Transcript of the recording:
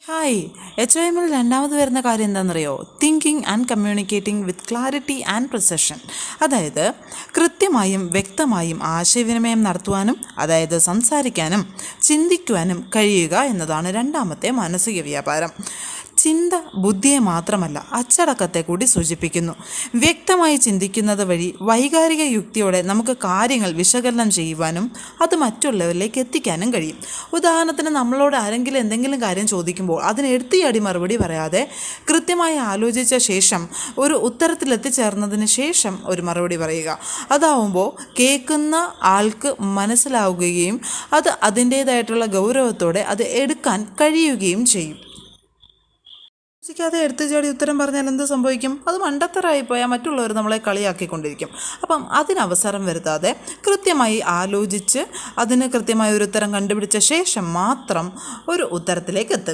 Hi. HYMൽ രണ്ടാമത് വരുന്ന കാര്യം എന്താണെന്നറിയോ? Thinking and communicating with clarity and precision. അതായത് കൃത്യമായും വ്യക്തമായും ആശയവിനിമയം നടത്തുവാനും സംസാരിക്കാനും ചിന്തിക്കുവാനും കഴിയുക എന്നതാണ് രണ്ടാമത്തെ മാനസിക വ്യാപാരം. ചിന്ത ബുദ്ധിയെ മാത്രമല്ല അച്ചടക്കത്തെ കൂടി സൂചിപ്പിക്കുന്നു. വ്യക്തമായി ചിന്തിക്കുന്നത് വഴി വൈകാരിക യുക്തിയോടെ നമുക്ക് കാര്യങ്ങൾ വിശകലനം ചെയ്യുവാനും അത് മറ്റുള്ളവരിലേക്ക് എത്തിക്കാനും കഴിയും. ഉദാഹരണത്തിന് നമ്മളോട് ആരെങ്കിലും എന്തെങ്കിലും കാര്യം ചോദിക്കുമ്പോൾ അതിന് എടുത്തിയാടി മറുപടി പറയാതെ കൃത്യമായി ആലോചിച്ച ശേഷം ഒരു ഉത്തരത്തിലെത്തിച്ചേർന്നതിന് ശേഷം ഒരു മറുപടി പറയുക. അതാവുമ്പോൾ കേൾക്കുന്ന ആൾക്ക് മനസ്സിലാവുകയും അത് അതിൻ്റേതായിട്ടുള്ള ഗൗരവത്തോടെ അത് എടുക്കാൻ കഴിയുകയും ചെയ്യും. ആലോചിക്കാതെ എടുത്തു ചാടി ഉത്തരം പറഞ്ഞാൽ എന്ത് സംഭവിക്കും? അത് മണ്ടത്തരായിപ്പോയാൽ മറ്റുള്ളവർ നമ്മളെ കളിയാക്കിക്കൊണ്ടിരിക്കും. അപ്പം അതിനവസരം വരുത്താതെ കൃത്യമായി ആലോചിച്ച് അതിന് കൃത്യമായ ഒരു ഉത്തരം കണ്ടുപിടിച്ച ശേഷം മാത്രം ഒരു ഉത്തരത്തിലേക്ക് എത്തുക.